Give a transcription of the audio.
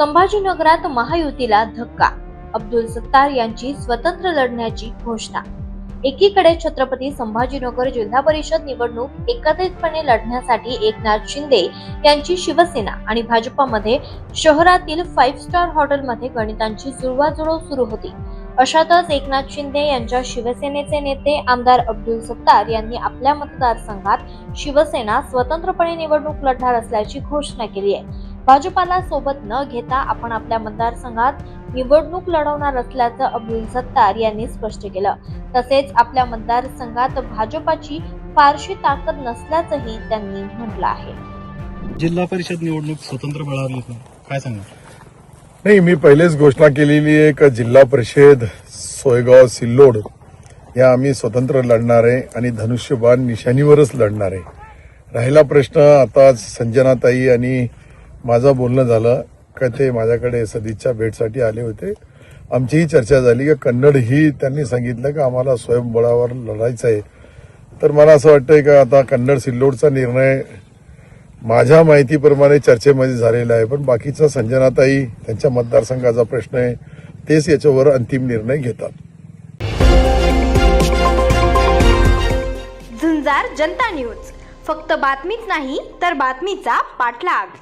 संभाजीनगरात महायुतीला धक्का, अब्दुल सत्तार यांची स्वतंत्र लढण्याची घोषणा। एकीकडे छत्रपती संभाजीनगर जिल्हा परिषद निवडणूक एकत्रितपणे लढण्यासाठी एकनाथ शिंदे यांची शिवसेना आणि भाजपमध्ये शहरातील 5 स्टार हॉटेलमध्ये गणितांची जुळवाजुळव सुरू होती। अशातच एकनाथ शिंदे यांच्या शिवसेनेचे नेते आमदार अब्दुल सत्तार यांनी आपल्या मतदारसंघात शिवसेना स्वतंत्रपणे निवडणूक लढणार असल्याची घोषणा केली आहे। भाजपाला सोबत न घेता आपण आपल्या मतदारसंघात निवडणूक लढवणार असल्याचं अब्दुल सत्तार यांनी स्पष्ट केलं। तसेच आपल्या मतदारसंघात भाजपाची फारशी ताकद नसल्याचंही त्यांनी म्हटलं आहे। जिल्हा परिषद निवडणूक स्वतंत्र बळावली काय सांगा? नाही, मी पहिलेच घोषणा केलेली आहे की जिल्हा परिषद सोयगाव सिल्लोड या आम्ही स्वतंत्र लढणार आहे आणि धनुष्यबाण निशाणीवरच लढणार आहे। राहिला प्रश्न आता संजनाताई आणि माझं बोलणं झालं का ते माझ्याकडे सदिच्छा भेटसाठी आले होते। आमचीही चर्चा झाली की कन्नड ही त्यांनी सांगितलं की आम्हाला स्वयंबळावर लढायचं आहे। तर मला असं वाटतंय की आता कन्नड सिल्लोडचा निर्णय माझ्या माहितीप्रमाणे चर्चेमध्ये झालेला आहे, पण बाकीचा संजनाताई त्यांच्या मतदारसंघाचा प्रश्न आहे, तेच याच्यावर अंतिम निर्णय घेतात। झुंजार जनता न्यूज, फक्त बातमीच नाही तर बातमीचा पाठलाग।